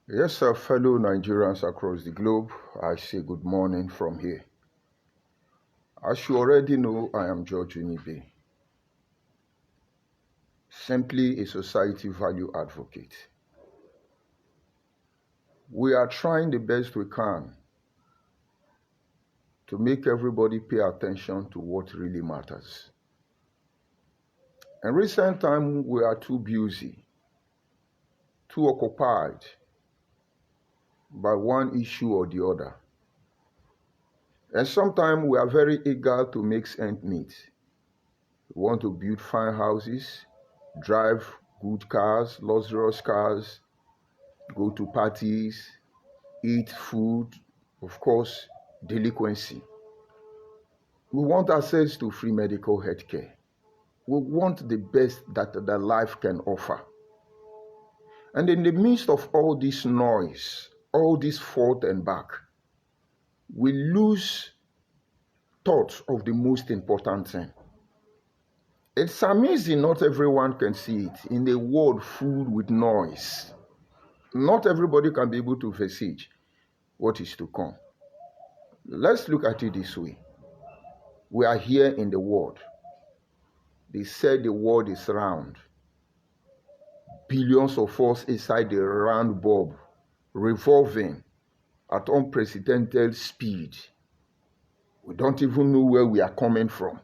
Yes, sir, fellow Nigerians across the globe, I say good morning from here. As you already know, I am George Unibe, simply a society value advocate. We are trying the best we can to make everybody pay attention to what really matters. In recent time, we are too busy, too occupied by one issue or the other. And sometimes we are very eager to make ends meet. We want to build fine houses, drive good cars, luxurious cars, go to parties, eat food, of course, delinquency. We want access to free medical health care. We want the best that the life can offer. And in the midst of all this noise, all this forth and back, we lose thought of the most important thing. It's amazing not everyone can see it in a world full with noise. Not everybody can be able to visage what is to come. Let's look at it this way. We are here in the world. They said the world is round. Billions of us inside the round bulb, revolving at unprecedented speed. We don't even know where we are coming from.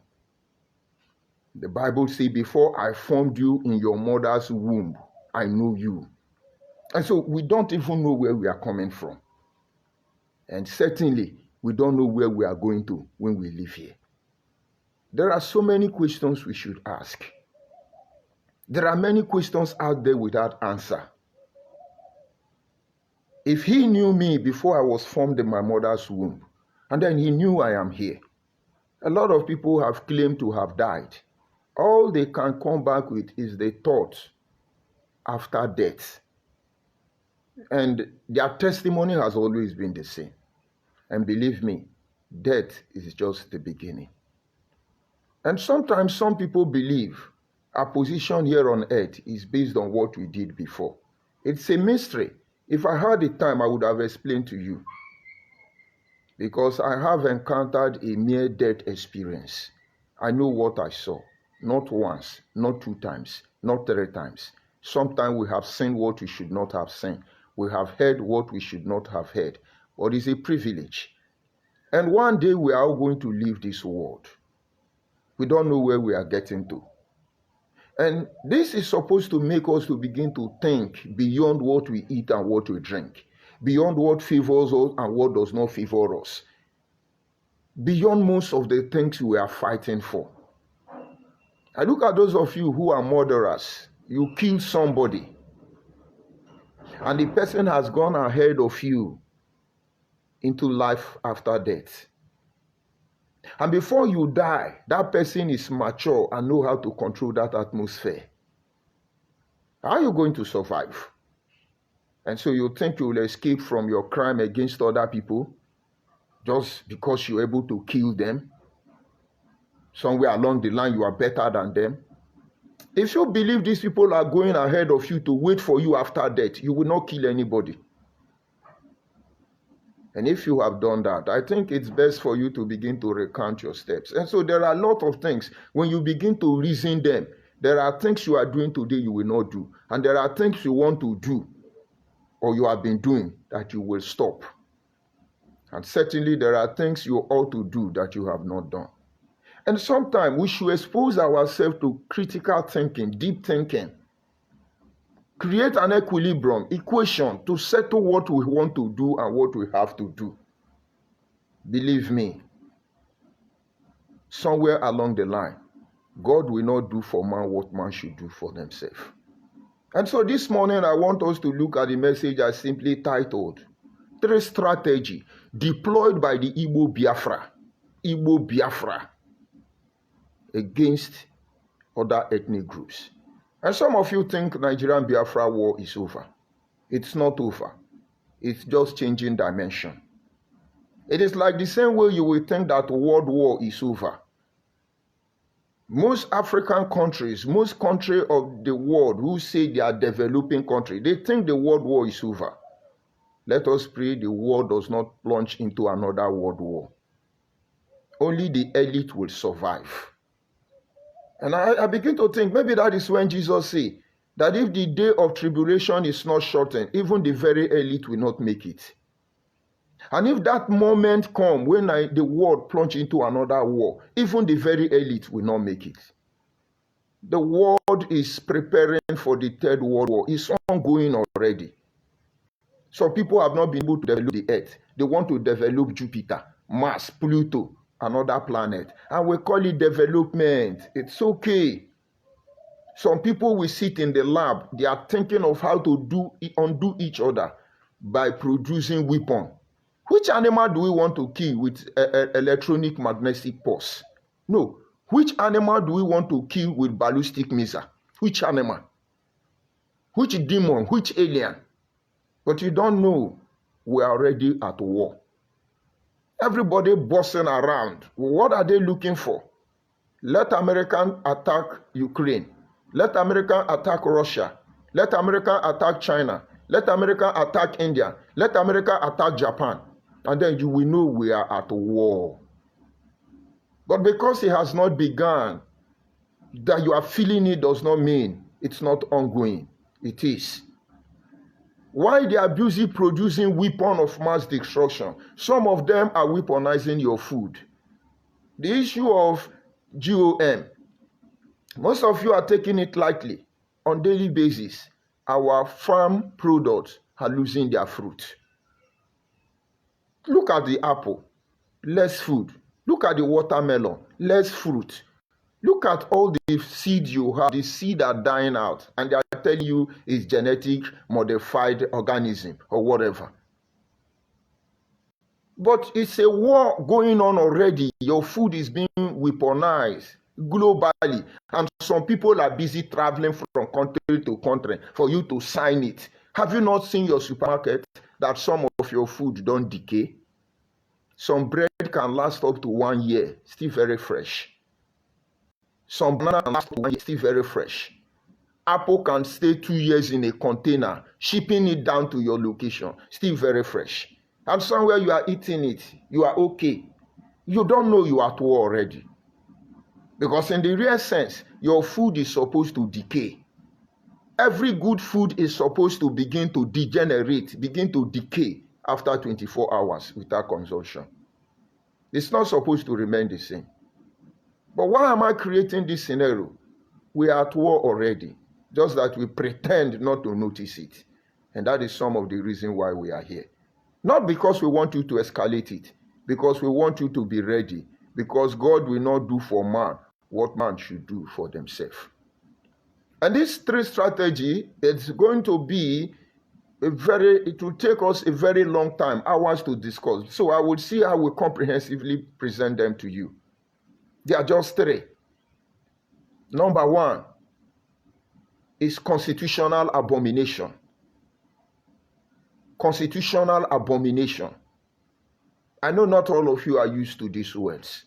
The Bible says, before I formed you in your mother's womb, I know you. And so we don't even know where we are coming from. And certainly, we don't know where we are going to when we leave here. There are so many questions we should ask. There are many questions out there without answer. If he knew me before I was formed in my mother's womb, and then he knew I am here, a lot of people have claimed to have died. All they can come back with is the thought after death. And their testimony has always been the same. And believe me, death is just the beginning. And sometimes some people believe our position here on earth is based on what we did before. It's a mystery. If I had the time, I would have explained to you. Because I have encountered a near-death experience. I know what I saw. Not once, not 2 times, not 3 times. Sometimes we have seen what we should not have seen. We have heard what we should not have heard. But it's a privilege. And one day we are all going to leave this world. We don't know where we are getting to. And this is supposed to make us to begin to think beyond what we eat and what we drink, beyond what favors us and what does not favor us, beyond most of the things we are fighting for. I look at those of you who are murderers. You kill somebody, and the person has gone ahead of you into life after death. And before you die, that person is mature and know how to control that atmosphere. How are you going to survive? And so you think you will escape from your crime against other people just because you're able to kill them? Somewhere along the line, you are better than them. If you believe these people are going ahead of you to wait for you after death, you will not kill anybody. And if you have done that, I think it's best for you to begin to recount your steps. And so there are a lot of things. When you begin to reason them, there are things you are doing today you will not do. And there are things you want to do or you have been doing that you will stop. And certainly there are things you ought to do that you have not done. And sometimes we should expose ourselves to critical thinking, deep thinking. Create an equation to settle what we want to do and what we have to do. Believe me, somewhere along the line, God will not do for man what man should do for themselves. And so this morning, I want us to look at the message I simply titled, 3 Strategies Deployed by the Igbo Biafra against other ethnic groups. And some of you think Nigerian Biafra war is over. It's not over. It's just changing dimension. It is like the same way you will think that world war is over. Most African countries, most countries of the world who say they are developing countries, they think the world war is over. Let us pray the world does not plunge into another world war. Only the elite will survive. And I begin to think maybe that is when Jesus said that if the day of tribulation is not shortened, even the very elite will not make it. And if that moment comes when the world plunge into another war, even the very elite will not make it. The world is preparing for the third world war. It's ongoing already. So people have not been able to develop the earth. They want to develop Jupiter, Mars, Pluto, another planet. And we call it development. It's okay. Some people will sit in the lab. They are thinking of how to undo each other by producing weapons. Which animal do we want to kill with electronic magnetic pulse? No. Which animal do we want to kill with ballistic missile? Which animal? Which demon? Which alien? But you don't know. We are already at war. Everybody bossing around. What are they looking for? Let America attack Ukraine. Let America attack Russia. Let America attack China. Let America attack India. Let America attack Japan. And then you will know we are at war. But because it has not begun, that you are feeling it does not mean it's not ongoing. It is. Why they are busy producing weapons of mass destruction? Some of them are weaponizing your food. The issue of GOM, most of you are taking it lightly. On a daily basis, our farm products are losing their fruit. Look at the apple, less food. Look at the watermelon, less fruit. Look at all the seeds you have. The seeds are dying out, and they are telling you it's genetic modified organism or whatever. But it's a war going on already. Your food is being weaponized globally, and some people are busy traveling from country to country for you to sign it. Have you not seen your supermarket that some of your food don't decay? Some bread can last up to 1 year, still very fresh. Some banana can last up to 1 year, still very fresh. Apple can stay 2 years in a container, shipping it down to your location, still very fresh. And somewhere you are eating it, you are okay. You don't know you are at war already. Because in the real sense, your food is supposed to decay. Every good food is supposed to begin to degenerate, begin to decay after 24 hours without consumption. It's not supposed to remain the same. But why am I creating this scenario? We are at war already, just that we pretend not to notice it. And that is some of the reason why we are here. Not because we want you to escalate it, because we want you to be ready, because God will not do for man what man should do for themselves. And this three strategy, it's going to be it will take us a very long time, hours to discuss. So I will see how we comprehensively present them to you. They are just three. Number one is constitutional abomination. Constitutional abomination. I know not all of you are used to these words.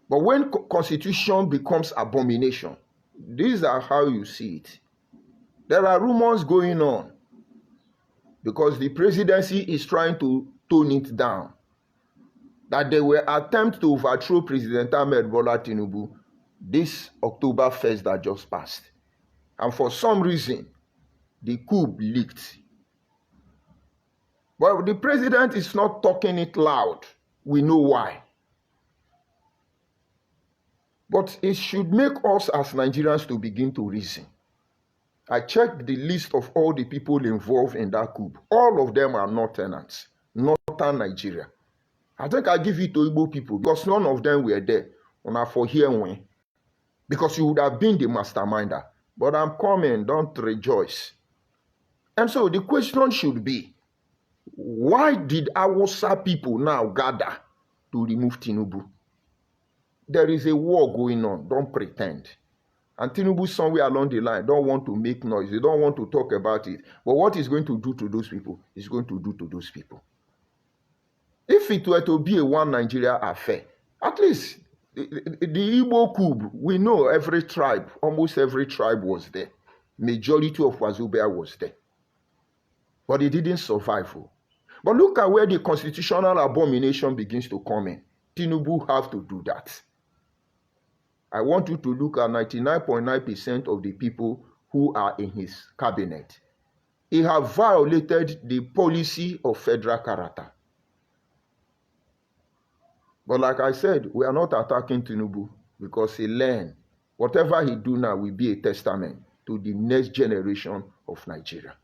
But when constitution becomes abomination, these are how you see it. There are rumors going on because the presidency is trying to tone it down, that they will attempt to overthrow President Ahmed Bola Tinubu this October 1st that just passed. And for some reason, the coup leaked. But the president is not talking it loud. We know why. But it should make us as Nigerians to begin to reason. I checked the list of all the people involved in that coup. All of them are Northerners, Northern Nigeria. I think I give it to Igbo people because none of them were there. For hearing, because you would have been the masterminder. But I'm coming, don't rejoice. And so the question should be, why did Awusa people now gather to remove Tinubu? There is a war going on, don't pretend. And Tinubu somewhere along the line don't want to make noise. They don't want to talk about it. But what he's going to do to those people, he's going to do to those people. If it were to be a one Nigeria affair, at least the Igbo coup, we know every tribe, almost every tribe was there. Majority of Wazobia was there. But it didn't survive. But look at where the constitutional abomination begins to come in. Tinubu have to do that. I want you to look at 99.9% of the people who are in his cabinet. He have violated the policy of federal character. But like I said, we are not attacking Tinubu because he learned whatever he do now will be a testament to the next generation of Nigeria.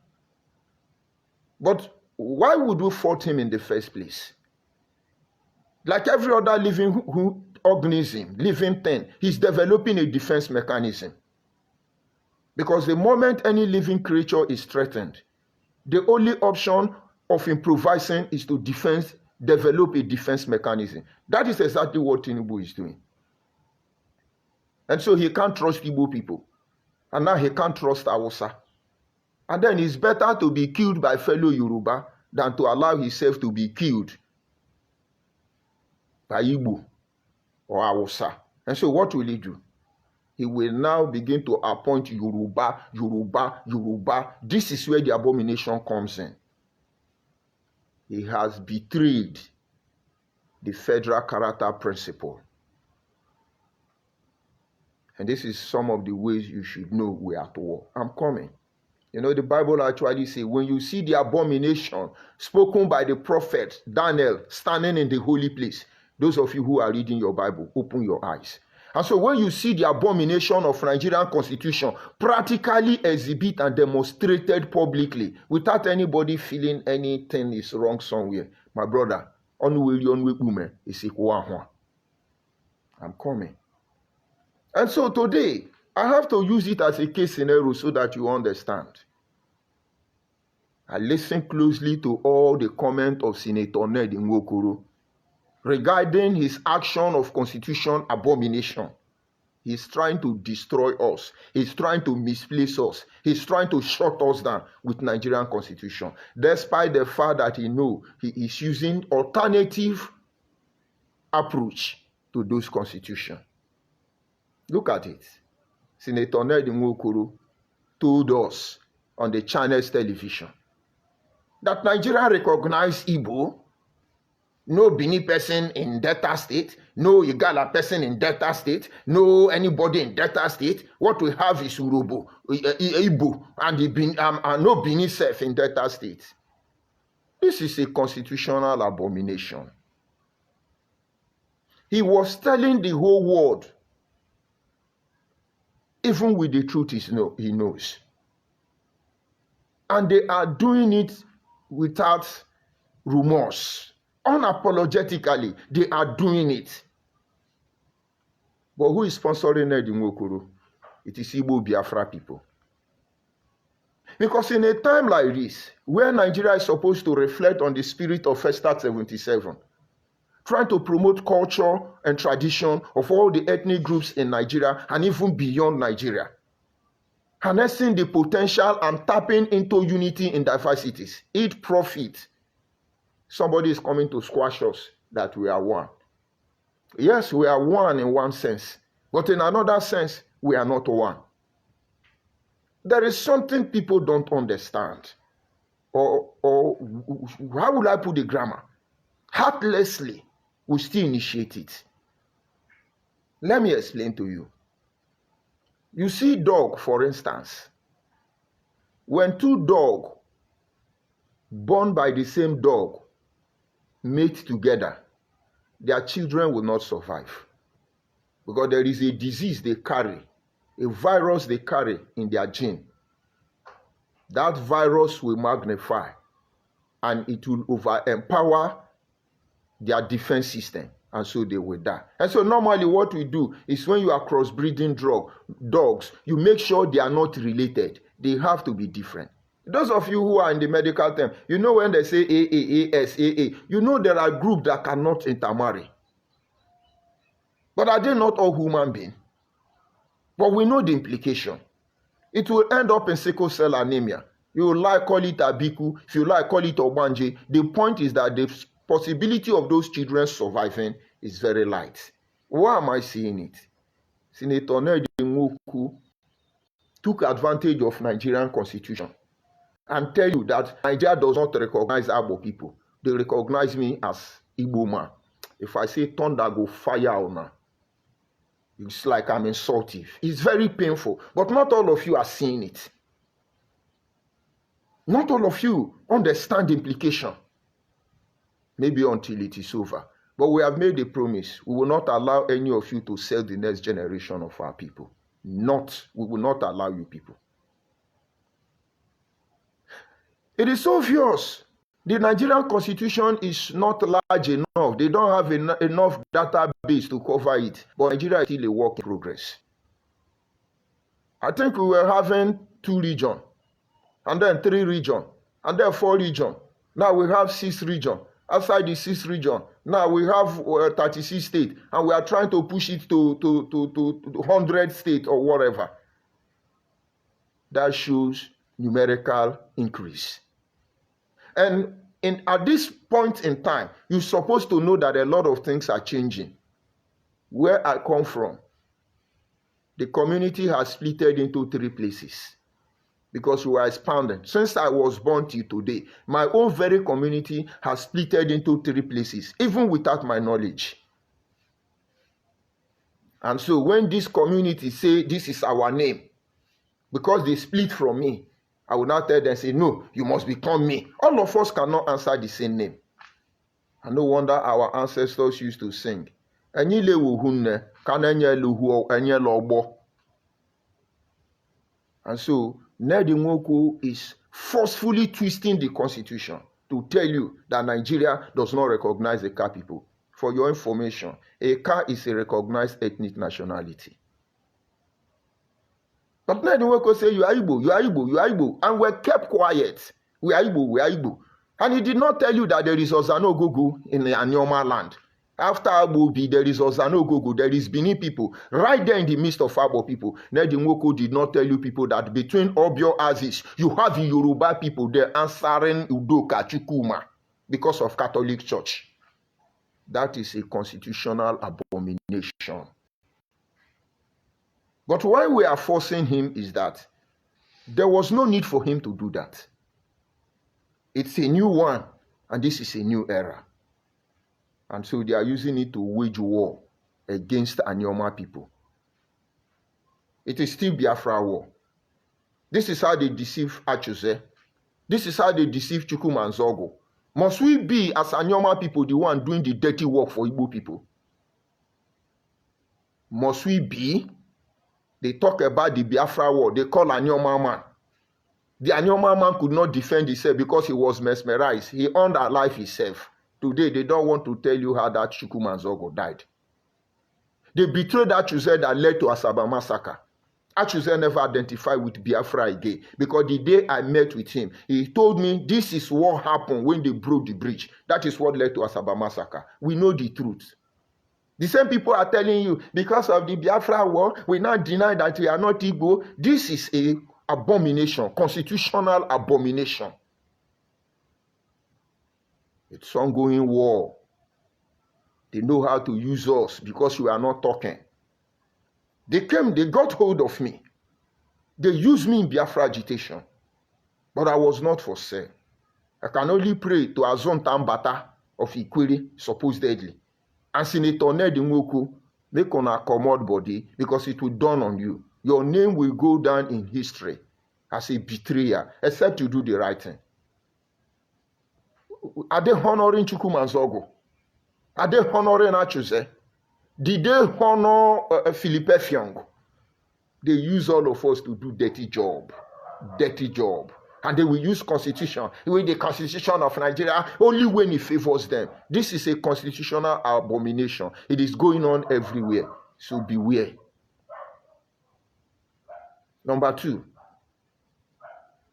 But why would we fault him in the first place? Like every other living organism, living thing, he's developing a defense mechanism. Because the moment any living creature is threatened, the only option of improvising is to develop a defense mechanism. That is exactly what Tinubu is doing. And so he can't trust Igbo people. And now he can't trust Hausa. And then it's better to be killed by fellow Yoruba than to allow himself to be killed by Igbo or Hausa. And so what will he do? He will now begin to appoint Yoruba. This is where the abomination comes in. He has betrayed the federal character principle. And this is some of the ways you should know we are at war. I'm coming. You know, the Bible actually says, when you see the abomination spoken by the prophet Daniel standing in the holy place, those of you who are reading your Bible, open your eyes. And so when you see the abomination of Nigerian constitution practically exhibit and demonstrated publicly without anybody feeling anything is wrong somewhere, my brother, I'm coming. And so today, I have to use it as a case scenario so that you understand. I listened closely to all the comments of Senator Ned Nwokoro regarding his action of constitution abomination. He's trying to destroy us. He's trying to misplace us. He's trying to shut us down with Nigerian constitution, despite the fact that he knows he is using alternative approach to those constitutions. Look at it. Senator Ned Nwokoro told us on the Chinese television that Nigeria recognized Igbo, no Bini person in Delta State, no Igala person in Delta State, no anybody in Delta State. What we have is Urobo, Igbo, and no Bini self in Delta State. This is a constitutional abomination. He was telling the whole world, even with the truth he knows. And they are doing it without remorse. Unapologetically, they are doing it. But who is sponsoring Ned Nwokoro? It is Igbo Biafra people. Because in a time like this, where Nigeria is supposed to reflect on the spirit of Festac 77, trying to promote culture and tradition of all the ethnic groups in Nigeria and even beyond Nigeria, harnessing the potential and tapping into unity in diversities, eat profit. Somebody is coming to squash us that we are one. Yes, we are one in one sense, but in another sense, we are not one. There is something people don't understand. Or how will I put the grammar? Heartlessly, we still initiate it. Let me explain to you. You see dog, for instance. When two dogs born by the same dog mate together, their children will not survive. Because there is a disease they carry, a virus they carry in their gene. That virus will magnify and it will over-empower their defense system, and so they will die. And so normally what we do is when you are crossbreeding dogs, you make sure they are not related. They have to be different. Those of you who are in the medical term, you know when they say AAAS, AA, you know there are groups that cannot intermarry. But are they not all human beings? But we know the implication. It will end up in sickle cell anemia. You will like call it Abiku, if you like call it Obanje. The point is that the possibility of those children surviving is very light. Why am I saying it? Senator Ned Nwokoro took advantage of Nigerian constitution and tell you that Nigeria does not recognize Igbo people. they recognize me as Igbo man. If I say thunder go fire on her, it's like I'm insultive. It's very painful. But not all of you are seeing it. Not all of you understand the implication. Maybe until it is over. But we have made a promise. We will not allow any of you to sell the next generation of our people. We will not allow you people. It is obvious. The Nigerian constitution is not large enough. They don't have enough database to cover it. But Nigeria is still a work in progress. I think we were having 2 regions, and then 3 regions, and then 4 regions. Now we have 6 regions. Outside the 6 region, now we have 36 states, and we are trying to push it to 100 states or whatever. That shows numerical increase. And at this point in time, you're supposed to know that a lot of things are changing. Where I come from, the community has splitted into 3 places. Because we were expanding. Since I was born till today, my own very community has splitted into 3 places, even without my knowledge. And so when this community say this is our name, because they split from me, I will not tell them, say, no, you must become me. All of us cannot answer the same name. And no wonder our ancestors used to sing. And so Nnedi Nwoko is forcefully twisting the constitution to tell you that Nigeria does not recognize the Eka people. For your information, Eka is a recognized ethnic nationality. But Nnedi Nwoko say, you are Igbo, you are Igbo, you are Igbo. And we're kept quiet. We are Igbo, we are Igbo. And he did not tell you that there is Ozanogogo in the Anyoma land. After Agbobi, there is Ozanogogo, there is Bini people. Right there in the midst of Agbo people. Nnedi Nwoko did not tell you people that between Obio Aziz, you have the Yoruba people there answering Udoka Chukuma because of Catholic Church. That is a constitutional abomination. But why we are forcing him is that there was no need for him to do that. It's a new one, and this is a new era. And so they are using it to wage war against Anyoma people. It is still Biafra war. This is how they deceive Achuse. This is how they deceive Chukwumanzogo. Must we be, as Anyoma people, the one doing the dirty work for Igbo people? Must we be? They talk about the Biafra war. They call Anyoma man. The Anyoma man could not defend himself because he was mesmerized. He earned our life himself. Today, they don't want to tell you how that Chukwumanzogo died. They betrayed Achuse that led to Asaba massacre. Achuse never identified with Biafra again because the day I met with him, he told me this is what happened when they broke the bridge. That is what led to Asaba massacre. We know the truth. The same people are telling you because of the Biafra war, we now deny that we are not Igbo. This is an abomination, constitutional abomination. It's ongoing war. They know how to use us because we are not talking. They came, they got hold of me. They used me in Biafra agitation. But I was not for sale. I can only pray to Azon Tambata of Ikwere, supposedly. And Senator Nnedi Nwoko, make on a commode body because it will dawn on you. Your name will go down in history as a betrayer, except you do the right thing. Are they honoring Chukwumanzogo? Are they honoring Achuse? Did they honor Philippe Fiong? They use all of us to do dirty job. Dirty job. And they will use constitution. With the constitution of Nigeria, only when it favors them. This is a constitutional abomination. It is going on everywhere. So beware. Number 2.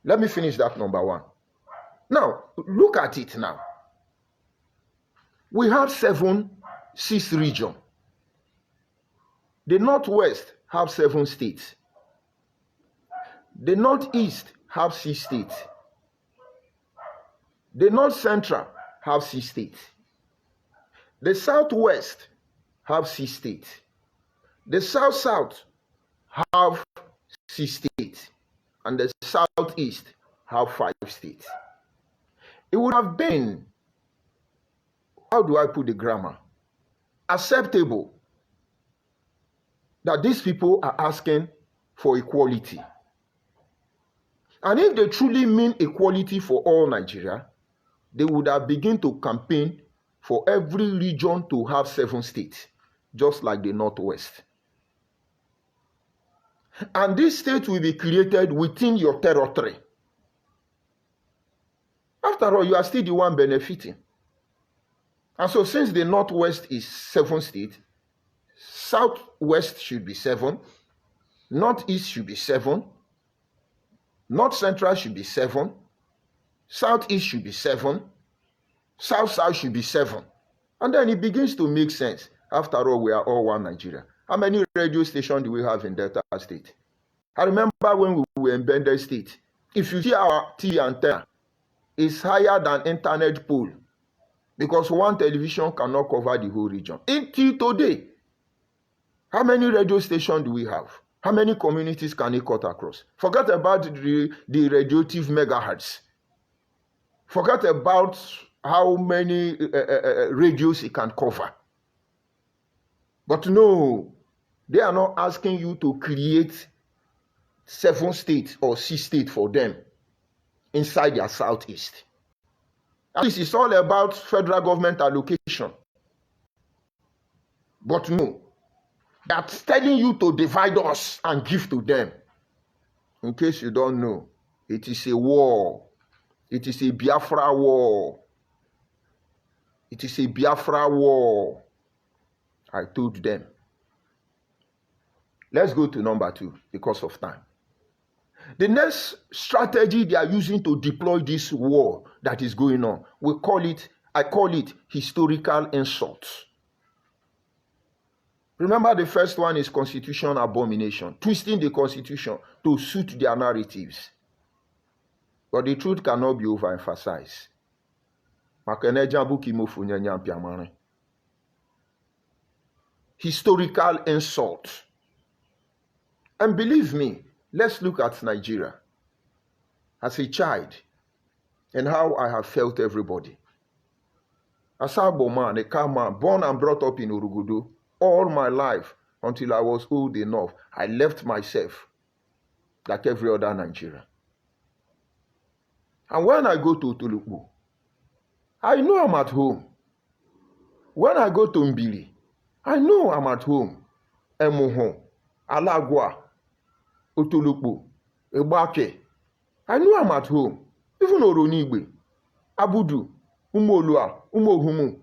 Let me finish that number 1. Now, look at it now. We have 6 regions. The Northwest have 7 states. The Northeast have 6 states. The North Central have 6 states. The Southwest have 6 states. The South have 6 states. And the Southeast have 5 states. It would have been how do I put the grammar? Acceptable that these people are asking for equality. And if they truly mean equality for all Nigeria, they would have begun to campaign for every region to have 7 states, just like the Northwest. And this state will be created within your territory. After all, you are still the one benefiting. And so since the Northwest is 7 states, Southwest should be 7, Northeast should be 7, North Central should be 7, Southeast should be 7, South should be 7. And then it begins to make sense. After all, we are all one Nigeria. How many radio stations do we have in Delta State? I remember when we were in Bender State. If you see our TV antenna, it's higher than internet pole because one television cannot cover the whole region. Until today, how many radio stations do we have? How many communities can it cut across? Forget about the radioactive megahertz. Forget about how many radios it can cover. But no, they are not asking you to create 7 states or 6 states for them inside their Southeast. This is all about federal government allocation. But no, that's telling you to divide us and give to them. In case you don't know, it is a war. It is a Biafra war. It is a Biafra war. I told them. Let's go to number 2 because of time. The next strategy they are using to deploy this war that is going on, I call it historical insult. Remember, the first one is constitution abomination, twisting the constitution to suit their narratives. But the truth cannot be overemphasized. Historical insult. And believe me, let's look at Nigeria as a child and how I have felt everybody. As a man, a car man, born and brought up in Urugudu, all my life until I was old enough, I left myself like every other Nigerian. And when I go to Tulukbu, I know I'm at home. When I go to Mbili, I know I'm at home. Emuhon, Alagwa, Otulukbu, Ebake. I know I'm at home. Even Oronigbe, Abudu, Umolua, Umohumu.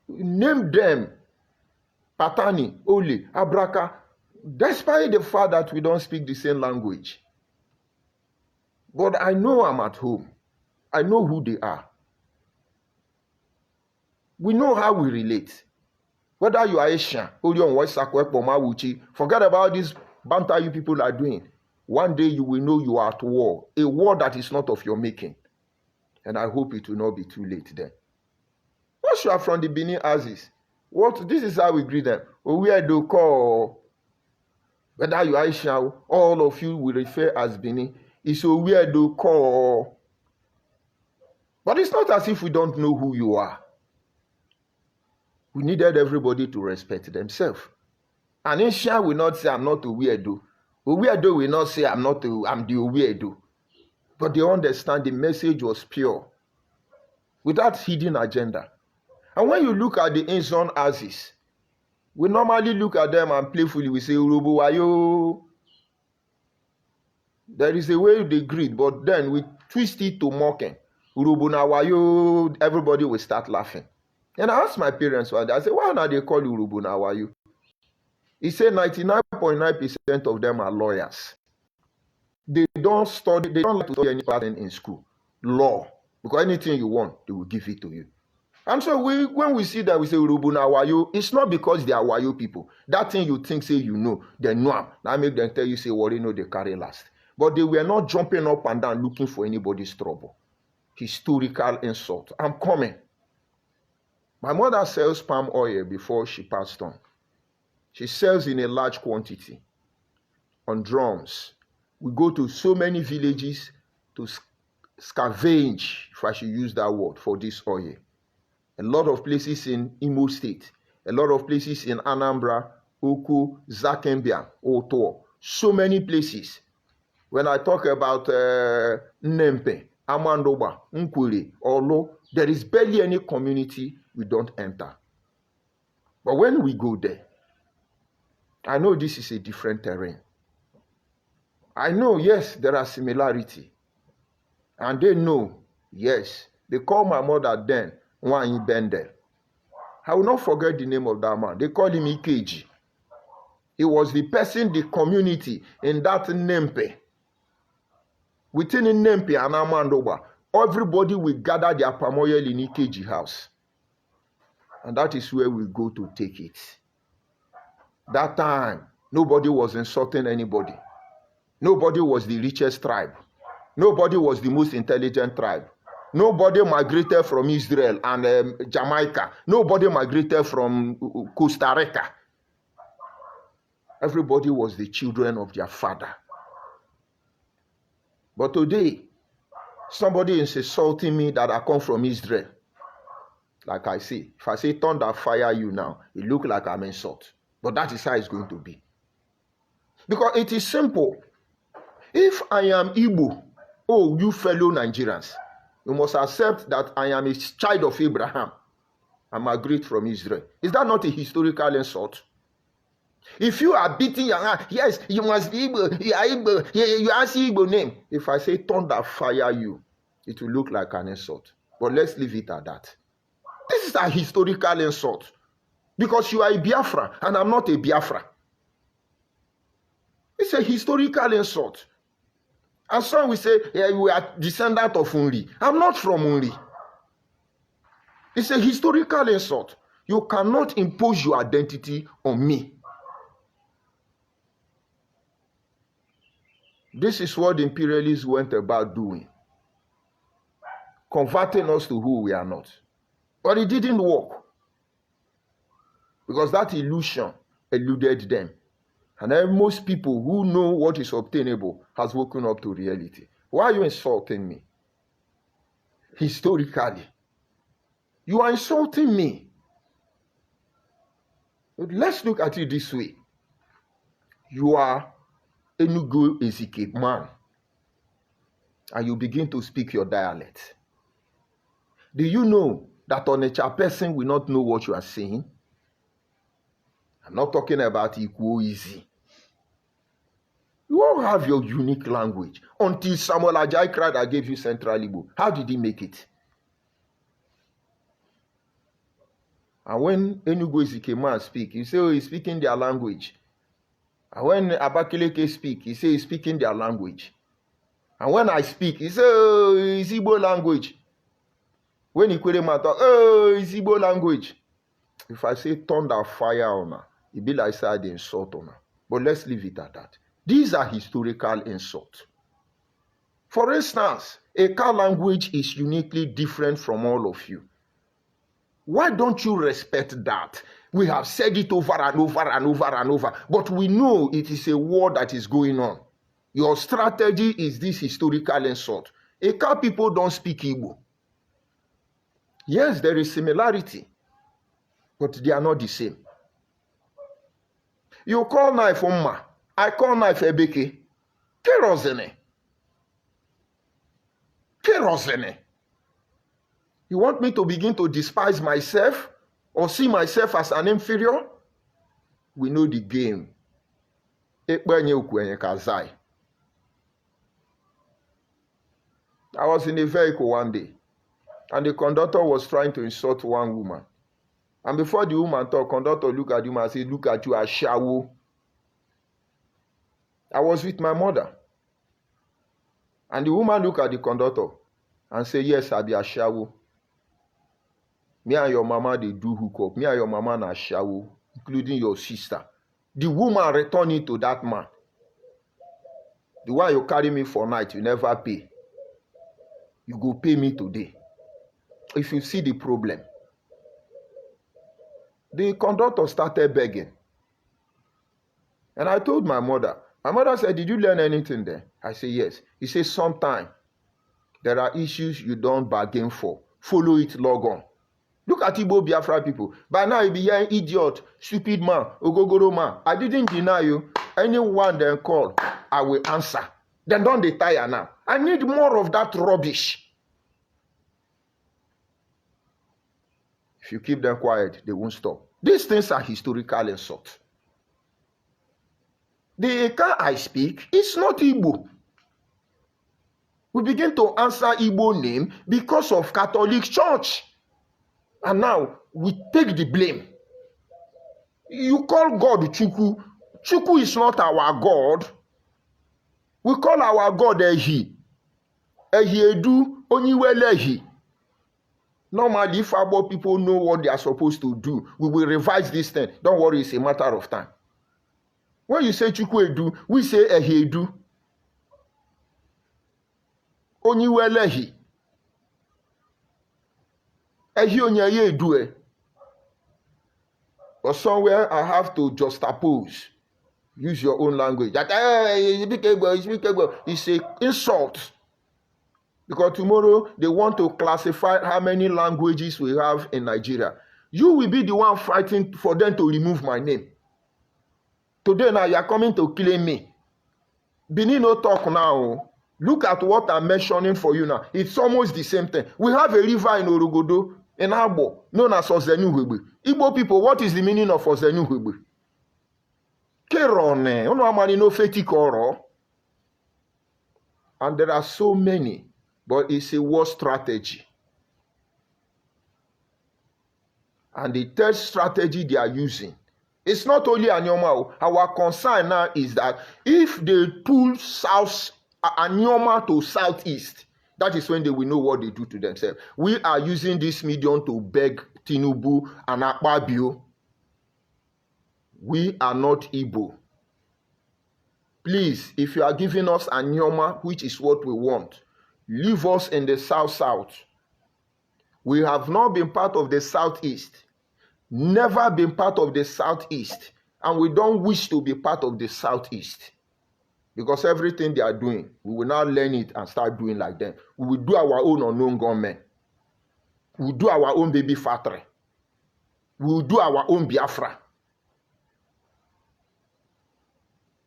Name them. Patani, Ole, Abraka. Despite the fact that we don't speak the same language. But I know I'm at home. I know who they are. We know how we relate. Whether you are Asian, forget about this banter you people are doing. One day you will know you are at war. A war that is not of your making. And I hope it will not be too late then. Once you are from the Benin Axis, this is how we greet them. We are the call. Whether you are Asian, all of you will refer as Benin. It's a weird call. But it's not as if we don't know who you are. We needed everybody to respect themselves. An Asian will not say, I'm not a weirdo. A weirdo will not say, I'm the weirdo. But they understand the message was pure, without hidden agenda. And when you look at the ancient Axis, we normally look at them and playfully we say, Urubu wayo. There is a way they greet, but then we twist it to mocking. Urubu na wayo, everybody will start laughing. And I asked my parents one day, I said, why not they call Urubu na wayo? He said 99.9% of them are lawyers. They don't like to study any pattern in school. Law. Because anything you want, they will give it to you. And so when we see that, we say Urubu na wayo, it's not because they are wayo people. That thing you think, say you know, they know them. Now make them tell you, say, worry, no, they carry last. But they were not jumping up and down looking for anybody's trouble. Historical insult. I'm coming. My mother sells palm oil before she passed on. She sells in a large quantity on drums. We go to so many villages to scavenge, if I should use that word, for this oil. a lot of places in Imo State, a lot of places in Anambra, Oko, Zakembia, Oto, so many places. When I talk about Nempe, Amandoba, Nkwiri, Olo, there is barely any community we don't enter. But when we go there, I know this is a different terrain. I know, yes, there are similarity. And they know, yes, they call my mother then, Wanyi Bendel. I will not forget the name of that man. They call him Ikeji. He was the person, the community in that Nempe. Within Nempe and Amandoba, everybody will gather their palm oil in Ikeji house. And that is where we go to take it. That time, nobody was insulting anybody. Nobody was the richest tribe. Nobody was the most intelligent tribe. Nobody migrated from Israel and Jamaica. Nobody migrated from Costa Rica. Everybody was the children of their father. But today, somebody is insulting me that I come from Israel. Like I say, if I say thunder fire you now, it looks like I'm insult. But that is how it's going to be. Because it is simple. If I am Igbo, oh, you fellow Nigerians, you must accept that I am a child of Abraham. I migrate from Israel. Is that not a historical insult? If you are beating your hand, yes, you must be Igbo, you are Igbo, you ask Igbo name. If I say thunder fire you, it will look like an insult. But let's leave it at that. This is a historical insult. Because you are a Biafra and I'm not a Biafra. It's a historical insult. And some will say, yeah, we are descendant of Unri. I'm not from Unri. It's a historical insult. You cannot impose your identity on me. This is what the imperialists went about doing. Converting us to who we are not. But it didn't work. Because that illusion eluded them. And then most people who know what is obtainable has woken up to reality. Why are you insulting me? Historically. You are insulting me. But let's look at it this way. You are Enugu Ezike man. And you begin to speak your dialect. Do you know that Onitsha person will not know what you are saying? I'm not talking about Ikwo Easy. You all have your unique language. Until Samuel Ajayi cried, I gave you Central Igbo. How did he make it? And when Enugu Ezike man speak, you say, oh, he's speaking their language. And when Abakaleke speak, he say he's speaking their language. And when I speak, he say, oh, it's Igbo language. When Ikwere man talk, oh, it's Igbo language. If I say thunder, fire on her, it be like say I dey insult on her. But let's leave it at that. These are historical insults. For instance, a Eka language is uniquely different from all of you. Why don't you respect that? We have said it over and over and over and over, but we know it is a war that is going on. Your strategy is this historical insult. Eka people don't speak Igbo. Yes, there is similarity, but they are not the same. You call knife Umma, I call knife Ebeke. Kerosene. Kerosene. You want me to begin to despise myself or see myself as an inferior? We know the game. I was in a vehicle one day, and the conductor was trying to insult one woman. And before the woman talk, conductor look at him and say, look at you, Ashawo. I was with my mother. And the woman look at the conductor and say, yes, I be Ashawo. Me and your mama, they do hook up. Me and your mama na Ashawo, including your sister. The woman returned it to that man. The one you carry me for night, you never pay. You go pay me today. If you see the problem. The conductor started begging. And I told my mother. My mother said, did you learn anything there? I said, yes. He said, sometimes there are issues you don't bargain for. Follow it, log on. Look at Igbo Biafra people. By now you be hearing idiot, stupid man, ogogoro man. I didn't deny you. Anyone then call, I will answer. Then don't they tire now. I need more of that rubbish. If you keep them quiet, they won't stop. These things are historical insults. The Eka I speak is not Igbo. We begin to answer Igbo name because of Catholic Church. And now we take the blame. You call God Chukwu. Chukwu is not our God. We call our God Ehi. Ehi Edu, Oniwelehi. Normally, if our people know what they are supposed to do, we will revise this thing. Don't worry, it's a matter of time. When you say Chukwu Edu, we say Ehi Edu. Oniwelehi. Ehi Onyaye Edu. But somewhere I have to juxtapose. Use your own language. That it's an insult. Because tomorrow they want to classify how many languages we have in Nigeria. You will be the one fighting for them to remove my name. Today now you are coming to claim me. Benin no talk now. Look at what I'm mentioning for you now. It's almost the same thing. We have a river in Orogodo, in Abo, known as Ozenuhwebe. Igbo people, what is the meaning of Ozenuhwebe? Kerone, you know no fetikoro. And there are so many, but it's a war strategy. And the third strategy they are using, it's not only Anyoma. Our concern now is that if they pull south Anyoma to southeast, that is when they will know what they do to themselves. We are using this medium to beg Tinubu and Akpabio. We are not Igbo. Please, if you are giving us Anyoma, which is what we want, leave us in the south-south. We have not been part of the southeast, never been part of the southeast, and we don't wish to be part of the southeast. Because everything they are doing, we will now learn it and start doing like them. We will do our own unknown government. We will do our own baby factory. We will do our own Biafra.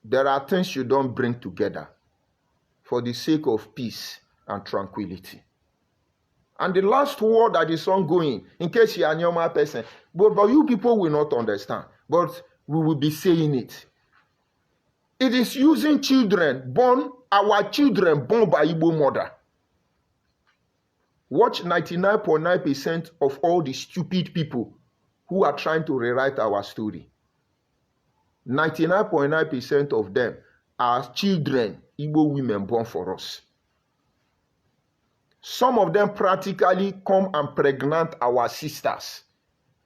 There are things you don't bring together for the sake of peace and tranquility. And the last war that is ongoing, in case you are a normal person, but you people will not understand, but we will be saying it. It is using children born, our children born by Igbo mother. Watch 99.9% of all the stupid people who are trying to rewrite our story. 99.9% of them are children, Igbo women born for us. Some of them practically come and pregnant our sisters,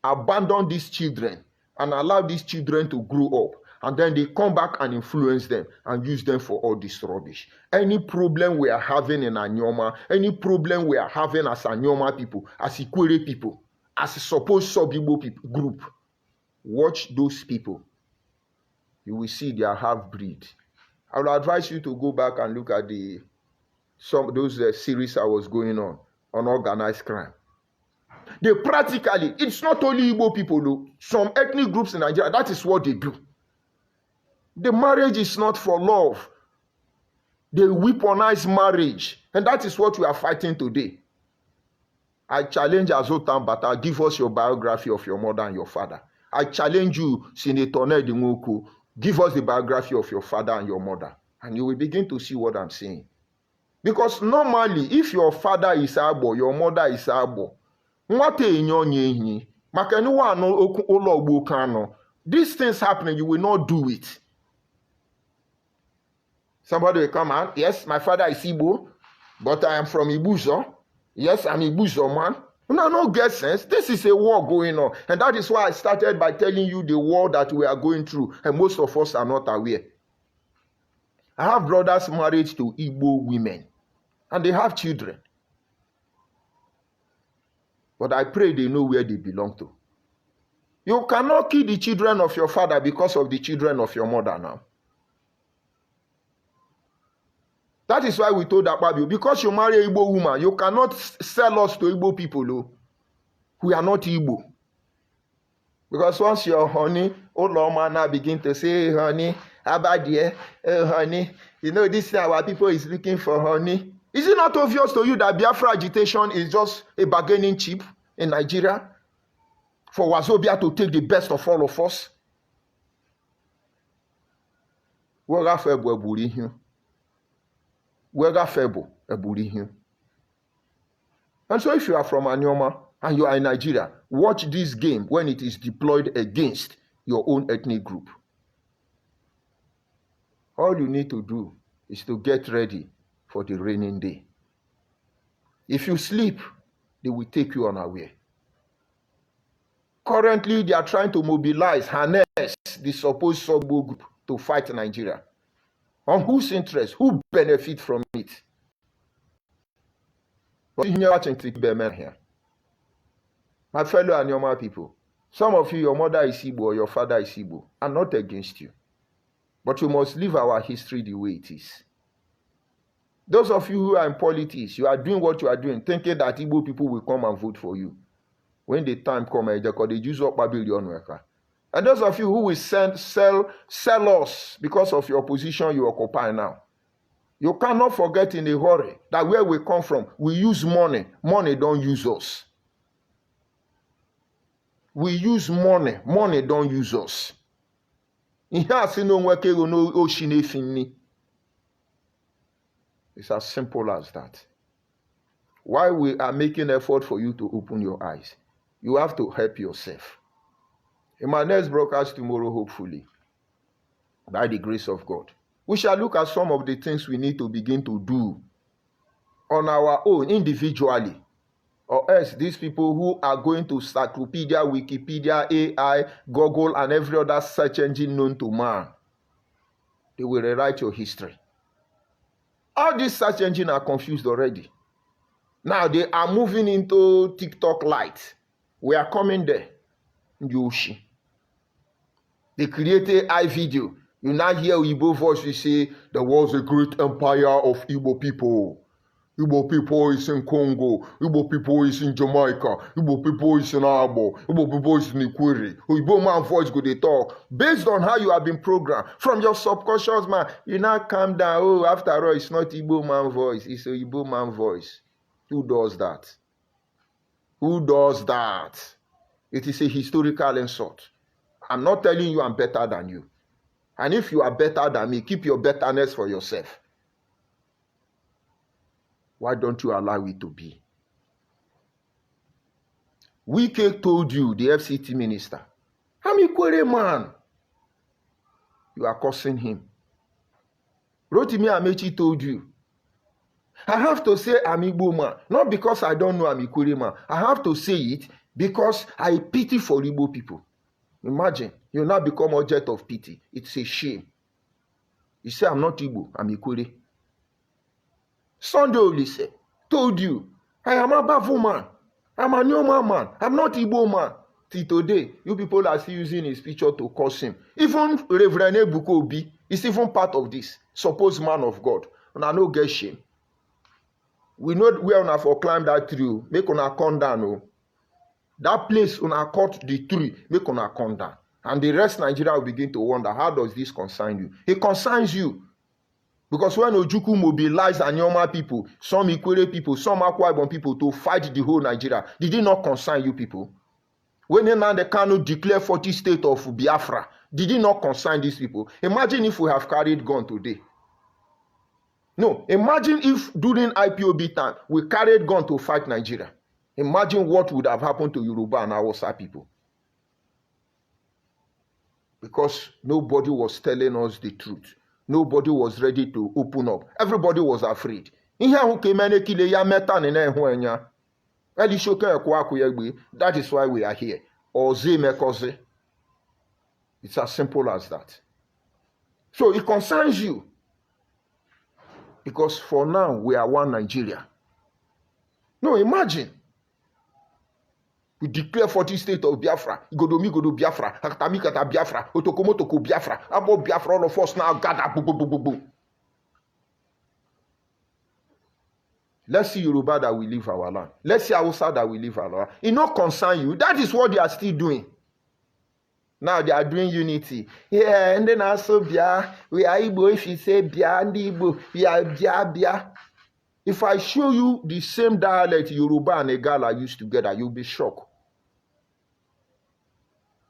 abandon these children, and allow these children to grow up. And then they come back and influence them and use them for all this rubbish. Any problem we are having in Anyoma, any problem we are having as Anyoma people, as Ikwere people, as a supposed sub-Igbo people group, watch those people. You will see they are half-breed. I will advise you to go back and look at those series I was going on organized crime. They practically, it's not only Igbo people though, some ethnic groups in Nigeria, that is what they do. The marriage is not for love. They weaponize marriage. And that is what we are fighting today. I challenge Azotan Bata, give us your biography of your mother and your father. I challenge you, Senator Ned Nwoko, give us the biography of your father and your mother. And you will begin to see what I'm saying. Because normally, if your father is Abo, your mother is Abo, these things happening, you will not do it. Somebody will come out, yes, my father is Igbo, but I am from Ibuzo. Yes, I'm Ibuzo, man. No get sense. This is a war going on. And that is why I started by telling you the war that we are going through. And most of us are not aware. I have brothers married to Igbo women. And they have children. But I pray they know where they belong to. You cannot kill the children of your father because of the children of your mother now. That is why we told Akpabio, because you marry an Igbo woman, you cannot sell us to Igbo people We are not Igbo. Because once your honey, old Loma now begin to say, hey, honey, abadie, hey, honey, you know, this is our people is looking for honey. Is it not obvious to you that Biafra agitation is just a bargaining chip in Nigeria for Wazobia to take the best of all of us? Wega febo eburi hiu. Wega febo eburi hiu. And so if you are from Anyoma and you are in Nigeria, watch this game when it is deployed against your own ethnic group. All you need to do is to get ready for the raining day. If you sleep, they will take you unaware. Currently, they are trying to mobilize, harness the supposed Sogbo group to fight Nigeria. On whose interest? Who benefit from it? But you watching here. My fellow Anyoma people, some of you, your mother is Igbo or your father is Igbo. I'm not against you. But you must leave our history the way it is. Those of you who are in politics, you are doing what you are doing, thinking that Igbo people will come and vote for you. When the time comes, they use up a billion worker. And those of you who will sell us because of your position you occupy now. You cannot forget in a hurry that where we come from, we use money. Money don't use us. We use money. Money don't use us. It's as simple as that. Why we are making effort for you to open your eyes? You have to help yourself. In my next broadcast tomorrow, hopefully, by the grace of God, we shall look at some of the things we need to begin to do on our own, individually. Or else these people who are going to Encyclopedia, Wikipedia, AI, Google, and every other search engine known to man, they will rewrite your history. All these search engines are confused already. Now they are moving into TikTok Lite. We are coming there. Yoshi. They created a video. You now hear Igbo voice, we say, there was a great empire of Igbo people. Igbo people is in Congo. Igbo people is in Jamaica. Igbo people is in Abo. Igbo people is in Ikwiri. Igbo man voice go they talk. Based on how you have been programmed. From your subconscious man, you now calm down. Oh, after all, it's not Igbo man voice. It's a Igbo man voice. Who does that? Who does that? It is a historical insult. I'm not telling you I'm better than you. And if you are better than me, keep your betterness for yourself. Why don't you allow it to be? Wike told you, the FCT minister, I'm a Kwere man. You are cursing him. Rotimi Amechi told you, I have to say I'm Igbo man. Not because I don't know I'm a Kwere man. I have to say it because I pity for Igbo people. Imagine, you now become object of pity. It's a shame. You say, I'm not Igbo, I'm Ikwere. Sunday Olise told you, I am a Bavu man. I'm a Nyoma man. I'm not Igbo man. Till today, you people are still using his picture to curse him. Even Reverend Ebuka Obi is even part of this. Supposed man of God. And I no get shame. We know where una for climb that tree. Make una come down. Oh. That place una cut the tree, make una come down. And the rest Nigeria will begin to wonder, how does this concern you? It concerns you. Because when Ojukwu mobilized Anyoma people, some Ikwere people, some Akwa Ibom people to fight the whole Nigeria, did it not concern you people? When Nnamdi Kanu declared 40 states of Biafra, did it not concern these people? Imagine if we have carried gun today. No, imagine if during IPOB time, we carried gun to fight Nigeria. Imagine what would have happened to Yoruba and Hausa people. Because nobody was telling us the truth. Nobody was ready to open up. Everybody was afraid. That is why we are here. It's as simple as that. So it concerns you. Because for now, we are one Nigeria. No, imagine. We declare 40 states of Biafra. Igodomi go to Biafra. Akatami kata Biafra. Otokomo toko Biafra. About Biafra, all of us now gather. Let's see Yoruba that will leave our land. Let's see Hausa that will leave our land. It not concern you. That is what they are still doing. Now they are doing unity. Yeah, and then also Bia, we are Igbo. If you say Bia and Igbo, we are Bia. If I show you the same dialect Yoruba and Igala used together, you'll be shocked.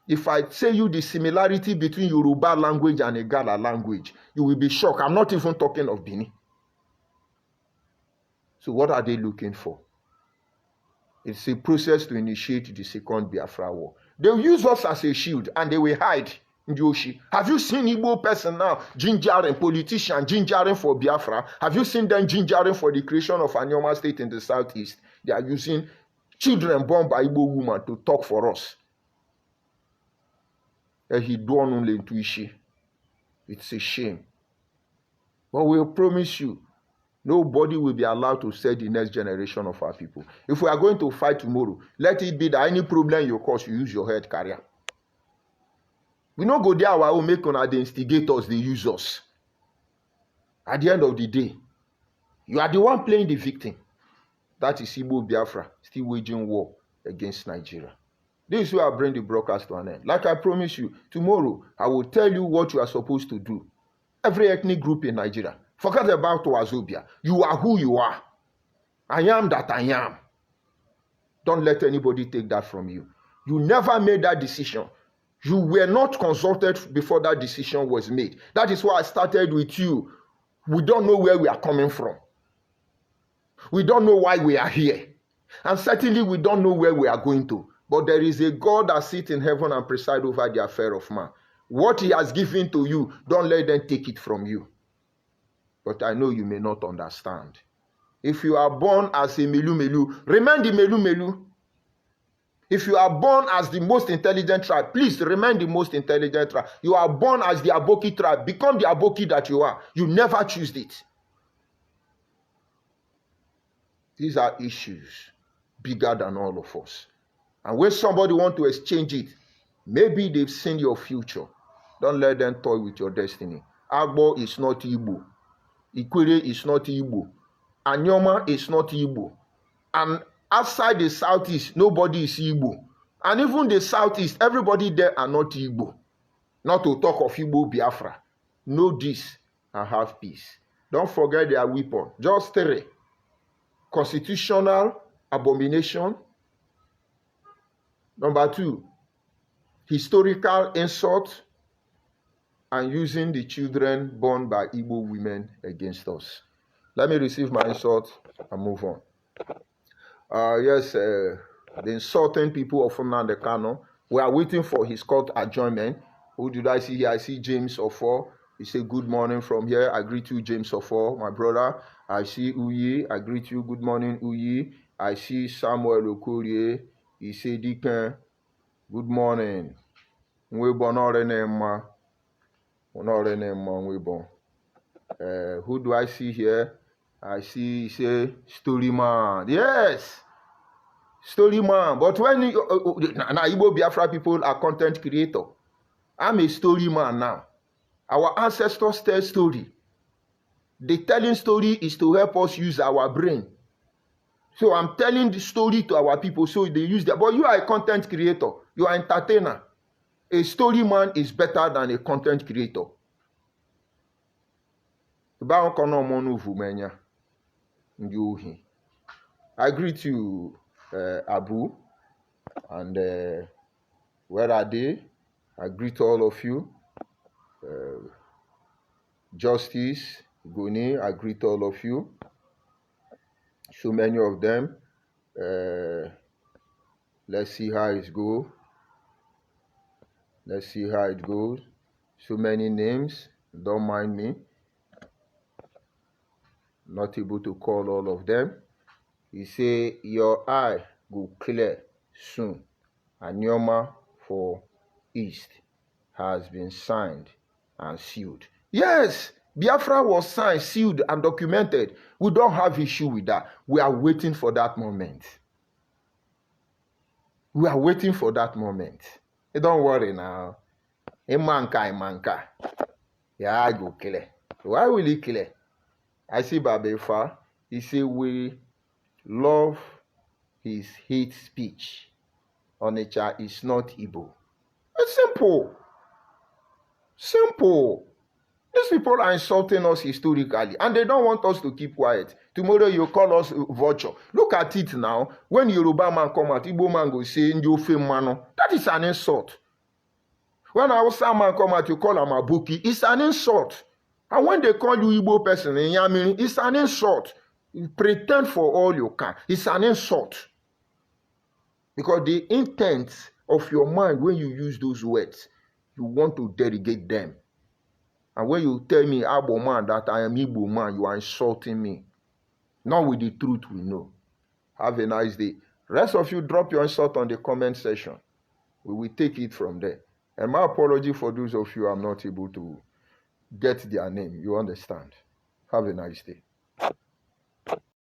If I tell you the similarity between Yoruba language and Igala language, you will be shocked. I'm not even talking of Bini. So what are they looking for? It's a process to initiate the second Biafra war. They'll use us as a shield and they will hide in the ocean. Have you seen Igbo person now gingering, politician gingering for Biafra? Have you seen them gingering for the creation of Anyoma state in the southeast? They are using children born by Igbo women to talk for us. It's a shame. But we'll promise you, nobody will be allowed to set the next generation of our people. If we are going to fight tomorrow, let it be that any problem you cause, you use your head carrier. We don't go there our own, make on the instigators, they use us. At the end of the day, you are the one playing the victim. That is Igbo Biafra, still waging war against Nigeria. This is where I bring the broadcast to an end. Like I promised you, tomorrow I will tell you what you are supposed to do. Every ethnic group in Nigeria. Forget about Wazobia. You are who you are. I am that I am. Don't let anybody take that from you. You never made that decision. You were not consulted before that decision was made. That is why I started with you. We don't know where we are coming from. We don't know why we are here. And certainly we don't know where we are going to. But there is a God that sits in heaven and presides over the affair of man. What he has given to you, don't let them take it from you. But I know you may not understand. If you are born as a Melu, remain the Melu. If you are born as the most intelligent tribe, please remain the most intelligent tribe. You are born as the Aboki tribe, become the Aboki that you are. You never choose it. These are issues bigger than all of us. And when somebody wants to exchange it, maybe they've seen your future. Don't let them toy with your destiny. Agbo is not Igbo. Ikwere is not Igbo. Anyoma is not Igbo. And outside the southeast, nobody is Igbo. And even the southeast, everybody there are not Igbo. Not to talk of Igbo Biafra. Know this and have peace. Don't forget their weapon. Just 3. Constitutional abomination. Number 2, historical insult and using the children born by Igbo women against us. Let me receive my insult and move on. The insulting people of Nnamdi Kanu. We are waiting for his court adjournment. Who did I see here? I see James Ofo. He said, good morning from here. I greet you, James Ofo, my brother. I see Uyi. I greet you. Good morning, Uyi. I see Samuel Okorie. He said, Deacon, good morning. Who do I see here? I see, he say, Storyman. Yes, Storyman. But when Igbo Biafra people are content creator, I'm a storyman now. Our ancestors tell story. The telling story is to help us use our brain. So I'm telling the story to our people so they use that. But you are a content creator. You are an entertainer. A story man is better than a content creator. I greet you, Abu. And where are they? I greet all of you. Justice, Goni, I greet all of you. So many of them. Let's see how it goes. Let's see how it goes. So many names. Don't mind me. Not able to call all of them. He say, your eye go clear soon. Anyoma for East has been signed and sealed. Yes, Biafra was signed, sealed, and documented. We don't have issue with that. We are waiting for that moment. We are waiting for that moment. Don't worry now. Imanka. Yeah, I go clear. Why will he clear? I see Babefa. He say we Love is hate speech. Onitsha is not Igbo. It's simple. Simple. These people are insulting us historically, and they don't want us to keep quiet. Tomorrow you call us vulture. Look at it now. When Yoruba man come out, Igbo man go say, Njofe mano. That is an insult. When Hausa man come out, you call him a bookie. It's an insult. And when they call you Igbo person in Yamini, it's an insult. You pretend for all you can. It's an insult. Because the intent of your mind when you use those words, you want to derogate them. And when you tell me, Abo man, that I am Igbo man, you are insulting me. Not with the truth we know. Have a nice day. Rest of you, drop your insult on the comment section. We will take it from there. And my apology for those of you I'm not able to get their name. You understand? Have a nice day.